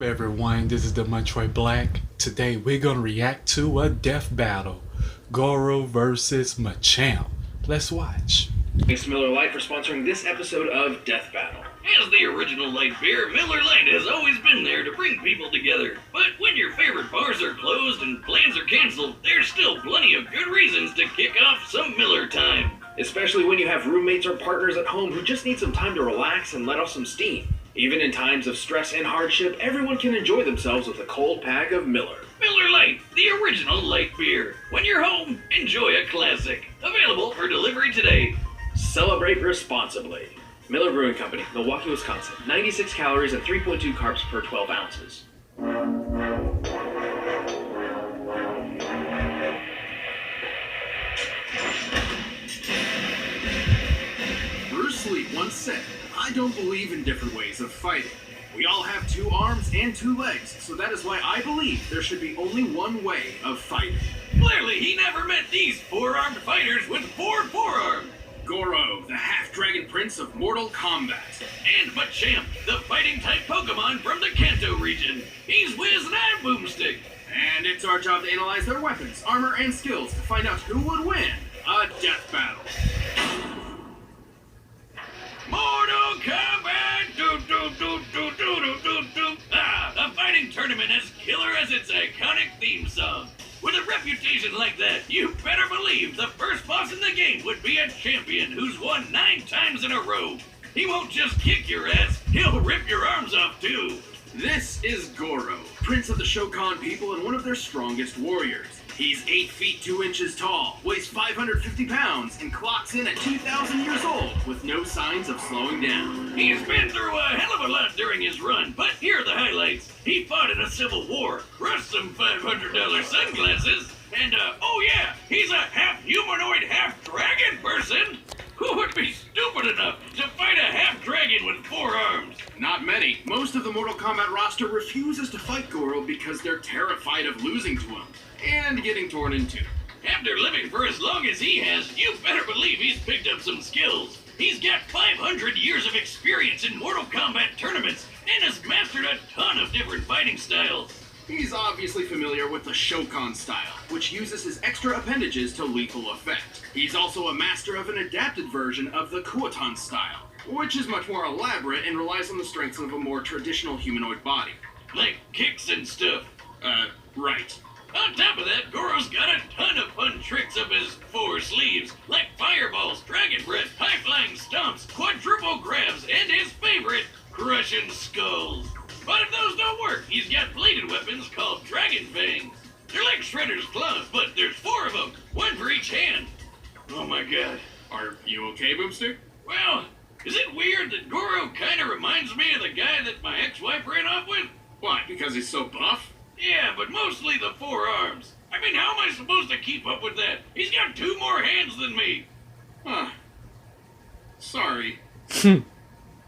Everyone, this is the Metroid Black. Today we're gonna react to a death battle. Goro versus Machamp. Let's watch. Thanks to Miller Lite for sponsoring this episode of Death Battle. As the original light beer, Miller Lite has always been there to bring people together. But when your favorite bars are closed and plans are canceled, there's still plenty of good reasons to kick off some Miller time. Especially when you have roommates or partners at home who just need some time to relax and let off some steam. Even in times of stress and hardship, everyone can enjoy themselves with a cold pack of Miller. Miller Lite, the original light beer. When you're home, enjoy a classic. Available for delivery today. Celebrate responsibly. Miller Brewing Company, Milwaukee, Wisconsin. 96 calories and 3.2 carbs per 12 ounces. Bruce Lee once said, "I don't believe in different ways of fighting. We all have two arms and two legs, so that is why I believe there should be only one way of fighting." Clearly, he never met these four-armed fighters with four forearms. Goro, the half-dragon prince of Mortal Kombat. And Machamp, the fighting-type Pokemon from the Kanto region. He's Wiz and I'm Boomstick. And it's our job to analyze their weapons, armor, and skills to find out who would win a death battle. Mortal Kombat! Do. A fighting tournament as killer as its iconic theme song. With a reputation like that, you better believe the first boss in the game would be a champion who's won 9 times in a row. He won't just kick your ass, he'll rip your arms off too. This is Goro, prince of the Shokan people and one of their strongest warriors. He's 8 feet 2 inches tall, weighs 550 pounds, and clocks in at 2,000 years old with no signs of slowing down. He's been through a hell of a lot during his run, but here are the highlights. He fought in a civil war, crushed some $500 sunglasses, and oh yeah, he's a half-humanoid, half-dragon person. Who would be stupid enough to fight a half-dragon with 4 arms? Not many. Most of the Mortal Kombat roster refuses to fight Goro because they're terrified of losing to him and getting torn in two. After living for as long as he has, you better believe he's picked up some skills. He's got 500 years of experience in Mortal Kombat tournaments and has mastered a ton of different fighting styles. He's obviously familiar with the Shokan style, which uses his extra appendages to lethal effect. He's also a master of an adapted version of the Kuotan style, which is much more elaborate and relies on the strengths of a more traditional humanoid body. Like kicks and stuff. Right. On top of that, Goro's got a ton of fun tricks up his 4 sleeves, like fireballs, dragon breath, high-flying stomps, quadruple grabs, and his favorite, crushing skulls. But if those don't work, he's got bladed weapons called Dragon Fangs. They're like Shredder's claws, but there's 4 of them, 1 for each hand. Oh my god. Are you okay, Boomstick? Well, is it weird that Goro kinda reminds me of the guy that my ex-wife ran off with? Why, because he's so buff? Yeah, but mostly the 4 arms. I mean, how am I supposed to keep up with that? He's got 2 more hands than me. Huh. Sorry.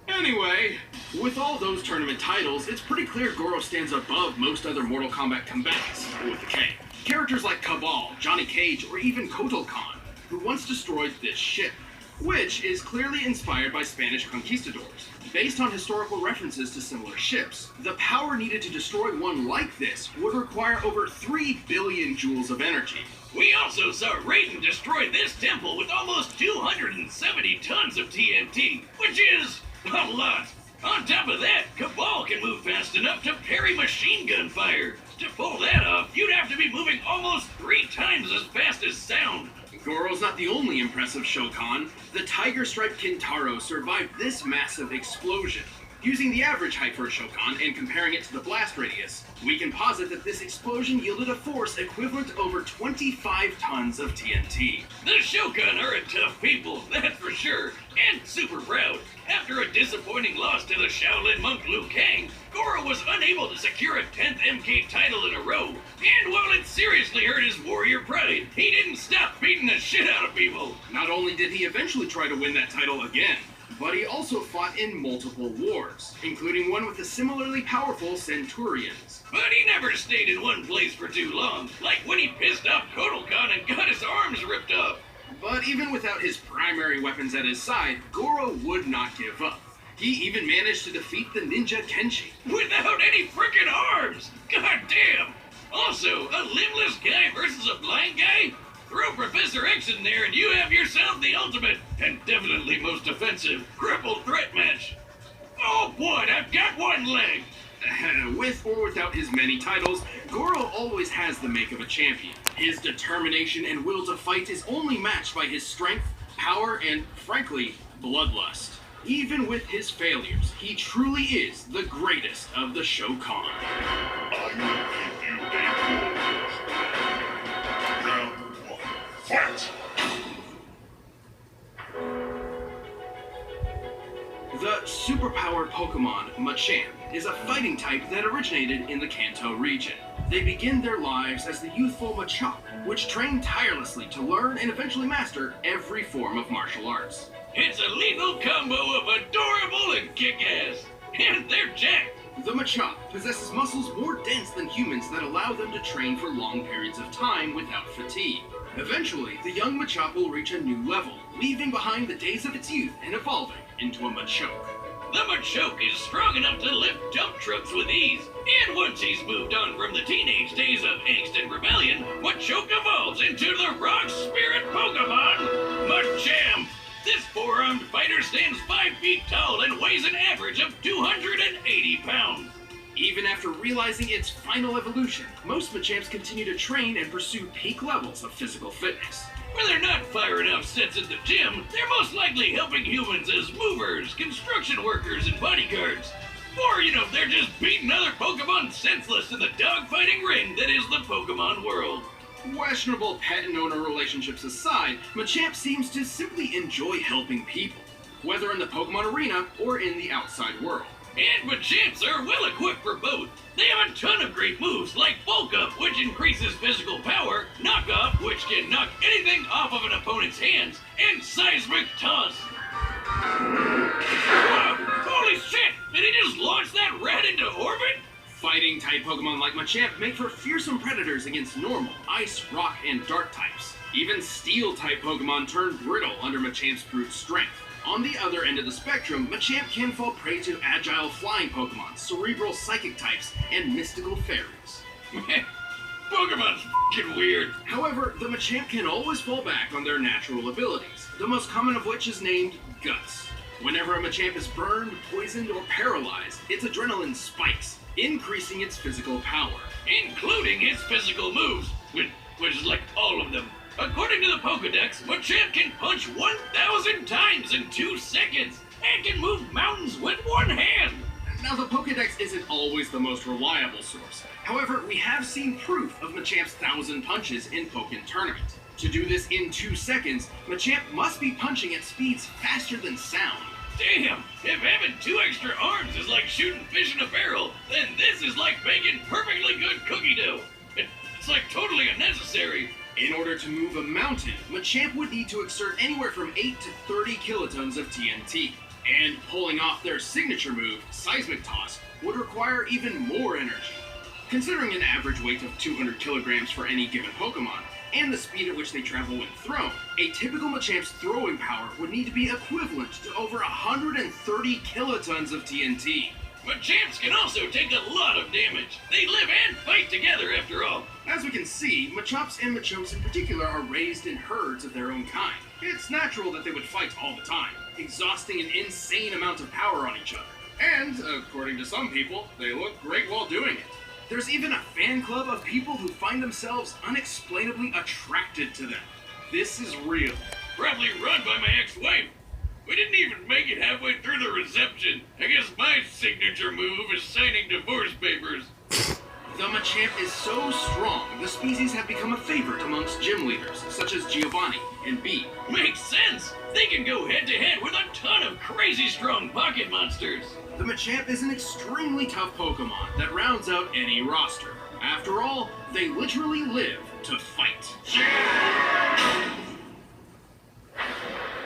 Anyway, with all those tournament titles, it's pretty clear Goro stands above most other Mortal Kombat combatants, with a K. Characters like Kabal, Johnny Cage, or even Kotal Khan, who once destroyed this ship, which is clearly inspired by Spanish conquistadors. Based on historical references to similar ships, the power needed to destroy one like this would require over 3 billion joules of energy. We also saw Raiden destroy this temple with almost 270 tons of TNT, which is a lot. On top of that, Kabal can move fast enough to parry machine gun fire. To pull that off, you'd have to be moving almost 3 times as fast as sound. Goro's not the only impressive Shokan. The Tiger Stripe Kintaro survived this massive explosion. Using the average height for a Shokan and comparing it to the blast radius, we can posit that this explosion yielded a force equivalent to over 25 tons of TNT. The Shokan are a tough people, that's for sure, and super proud. After a disappointing loss to the Shaolin monk Liu Kang, Goro was unable to secure a 10th MK title in a row. And while it seriously hurt his warrior pride, he didn't stop beating the shit out of people. Not only did he eventually try to win that title again, but he also fought in multiple wars, including one with the similarly powerful Centurions. But he never stayed in one place for too long, like when he pissed off Kotal Khan and got his arms ripped off. But even without his primary weapons at his side, Goro would not give up. He even managed to defeat the Ninja Kenshi. Without any freaking arms! God damn! Also, a limbless guy versus a blind guy? Throw Professor X in there and you have yourself the ultimate, and definitely most offensive, crippled threat match. Oh boy, I've got one leg! With or without his many titles, Goro always has the make of a champion. His determination and will to fight is only matched by his strength, power, and, frankly, bloodlust. Even with his failures, he truly is the greatest of the Shokan. I will give you a round one. Fight! The superpowered Pokemon, Machamp, is a fighting type that originated in the Kanto region. They begin their lives as the youthful Machop, which train tirelessly to learn and eventually master every form of martial arts. It's a lethal combo of adorable and kick-ass. And they're jacked. The Machop possesses muscles more dense than humans that allow them to train for long periods of time without fatigue. Eventually, the young Machop will reach a new level, leaving behind the days of its youth and evolving into a Machoke. The Machoke is strong enough to lift dump trucks with ease, and once he's moved on from the teenage days of angst and rebellion, Machoke evolves into the rock spirit Pokemon, Machamp. This four-armed fighter stands 5 feet tall and weighs an average of 280 pounds. Even after realizing its final evolution, most Machamps continue to train and pursue peak levels of physical fitness. When they're not firing off sets at the gym, they're most likely helping humans as movers, construction workers, and bodyguards. Or, they're just beating other Pokemon senseless in the dogfighting ring that is the Pokemon world. Questionable pet and owner relationships aside, Machamp seems to simply enjoy helping people, whether in the Pokemon arena or in the outside world. And Machamps are well equipped for both. They have a ton of great moves like Bulk Up, which increases physical power, Knock Off, which can knock anything off of an opponent's hands, and Seismic Toss. Whoa, holy shit! Did he just launch that rat into orbit? Fighting-type Pokemon like Machamp make for fearsome predators against normal, ice, rock, and dark types. Even Steel-type Pokemon turn brittle under Machamp's brute strength. On the other end of the spectrum, Machamp can fall prey to agile flying Pokemon, cerebral psychic types, and mystical fairies. Pokemon's f***ing weird. However, the Machamp can always fall back on their natural abilities, the most common of which is named Guts. Whenever a Machamp is burned, poisoned, or paralyzed, its adrenaline spikes, increasing its physical power. Including his physical moves, which is like all of them. According to the Pokedex, Machamp can punch 1,000 times in 2 seconds and can move mountains with one hand. Now, the Pokedex isn't always the most reliable source. However, we have seen proof of Machamp's 1,000 punches in Pokken Tournament. To do this in 2 seconds, Machamp must be punching at speeds faster than sound. Damn, if having 2 extra arms is like shooting fish in a barrel, then this is like baking perfectly good cookie dough. It's like totally unnecessary. In order to move a mountain, Machamp would need to exert anywhere from 8 to 30 kilotons of TNT. And pulling off their signature move, Seismic Toss, would require even more energy. Considering an average weight of 200 kilograms for any given Pokemon, and the speed at which they travel when thrown, a typical Machamp's throwing power would need to be equivalent to over 130 kilotons of TNT. Machamps can also take a lot of damage. They live and fight together after all. As we can see, Machops and Machokes in particular are raised in herds of their own kind. It's natural that they would fight all the time, exhausting an insane amount of power on each other. And, according to some people, they look great while doing it. There's even a fan club of people who find themselves unexplainably attracted to them. This is real. Probably run by my ex-wife. We didn't even make it halfway through the reception. I guess my signature move is signing divorce papers. The Machamp is so strong, the species have become a favorite amongst gym leaders, such as Giovanni and Bee. Makes sense. They can go head-to-head with a ton of crazy strong pocket monsters. The Machamp is an extremely tough Pokemon that rounds out any roster. After all, they literally live to fight.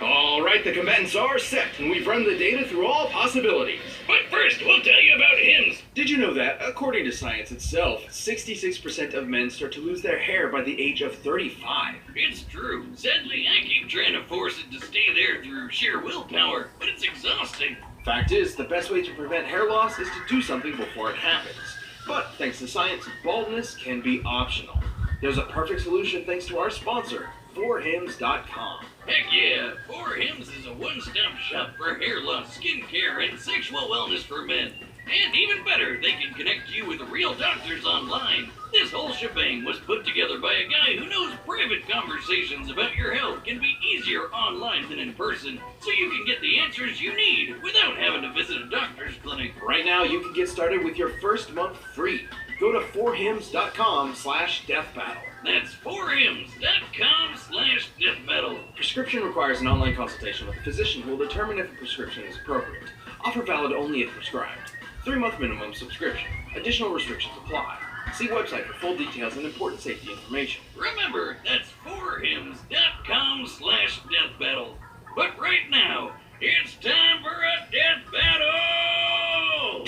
Alright, the combatants are set, and we've run the data through all possibilities. But first, we'll tell you about hymns. Did you know that, according to science itself, 66% of men start to lose their hair by the age of 35? It's true. Sadly, I keep trying to force it to stay there through sheer willpower, but it's exhausting. Fact is, the best way to prevent hair loss is to do something before it happens. But thanks to science, baldness can be optional. There's a perfect solution thanks to our sponsor, 4hims.com. Heck yeah, 4Hims is a one-stop shop for hair loss, skincare, and sexual wellness for men. And even better, they can connect you with real doctors online. This whole shebang was put together by a guy who knows private conversations about your health can be easier online than in person, so you can get the answers you need without having to visit a doctor's clinic. Right now, you can get started with your first month free. Go to 4hims.com/deathbattle. That's 4hims.com/deathbattle. Prescription requires an online consultation with a physician who will determine if a prescription is appropriate. Offer valid only if prescribed. 3-month minimum subscription. Additional restrictions apply. See website for full details and important safety information. Remember, that's 4hims.com/deathbattle. But right now, it's time for a death battle!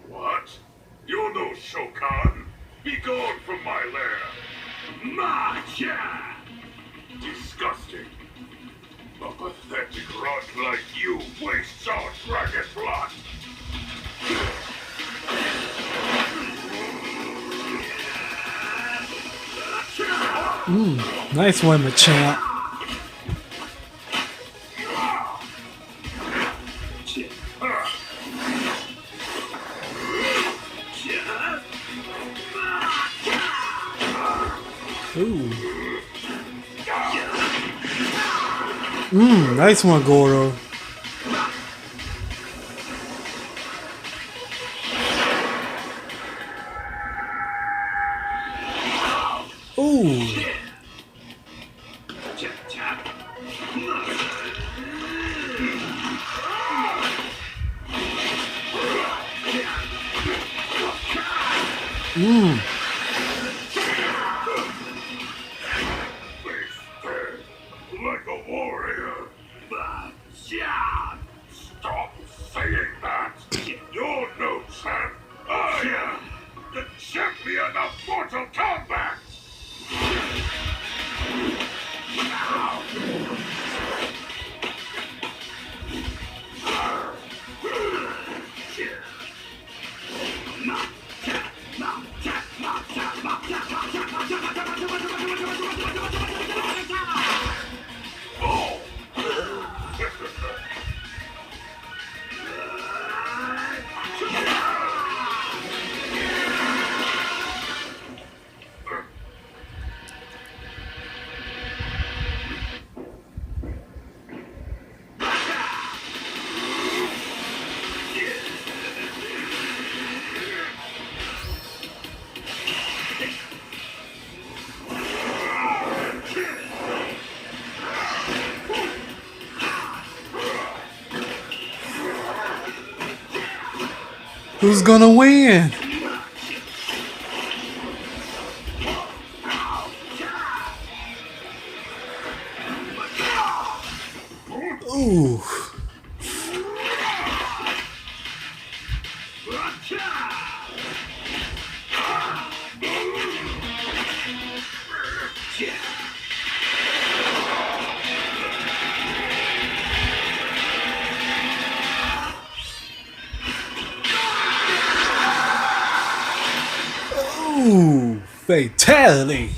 What? You're no Shokan. Be gone from my lair. Macha! Disgusting. A pathetic runt like you wastes our dragon blood. Nice one, Machamp. Ooh. Nice one, Goro. Ooh. Like a warrior. Stop saying that. You're no champ. I am the champion of Mortal Kombat. Who's gonna win? Ooh. Ooh, fatality.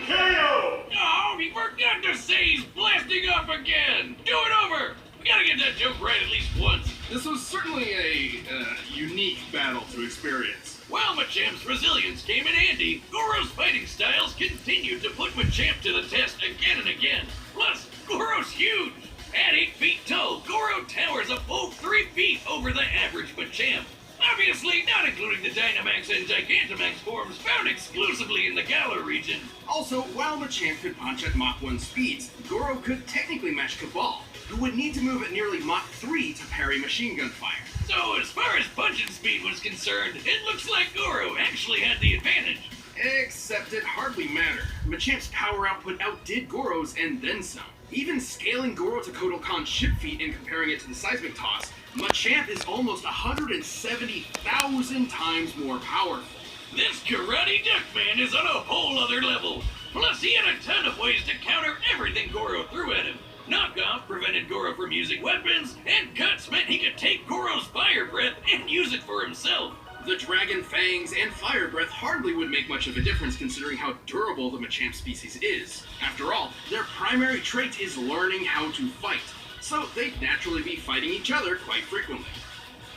KO! Oh, he forgot to say he's blasting off again! Do it over! We gotta get that joke right at least once. This was certainly a unique battle to experience. While Machamp's resilience came in handy, Goro's fighting styles continued to put Machamp to the test again and again. Plus, Goro's huge! At 8 feet tall, Goro towers a full 3 feet over the average Machamp. Obviously, not including the Dynamax and Gigantamax forms found exclusively in the Galar region. Also, while Machamp could punch at Mach 1 speeds, Goro could technically match Cabal, who would need to move at nearly Mach 3 to parry machine gun fire. So, as far as punching speed was concerned, it looks like Goro actually had the advantage. Except it hardly mattered. Machamp's power output outdid Goro's and then some. Even scaling Goro to Kotal Khan's ship feet and comparing it to the seismic toss, Machamp is almost 170,000 times more powerful. This Karate Duck Man is on a whole other level. Plus, he had a ton of ways to counter everything Goro threw at him. Knockoff prevented Goro from using weapons, and Cuts meant he could take Goro's fire breath and use it for himself. The Dragon Fangs and Fire Breath hardly would make much of a difference considering how durable the Machamp species is. After all, their primary trait is learning how to fight, so they'd naturally be fighting each other quite frequently.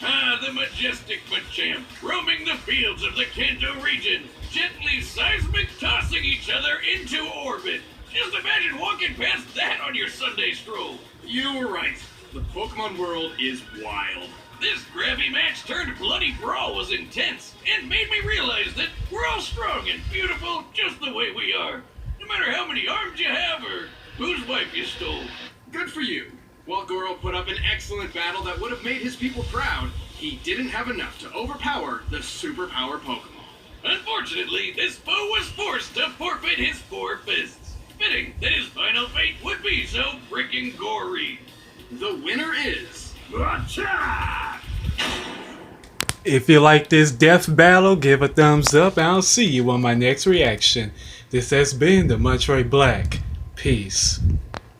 Ah, the majestic Machamp, roaming the fields of the Kanto region, gently seismic tossing each other into orbit. Just imagine walking past that on your Sunday stroll. You were right. The Pokemon world is wild. This grabby match turned bloody brawl was intense and made me realize that we're all strong and beautiful just the way we are. No matter how many arms you have or whose wife you stole. Good for you. While Goro put up an excellent battle that would have made his people proud, he didn't have enough to overpower the superpower Pokemon. Unfortunately, this foe was forced to forfeit his 4 fists. Fitting that his final fate would be so freaking gory. The winner is... Attack! If you like this death battle, give a thumbs up and I'll see you on my next reaction. This has been the Metroid Black. Peace.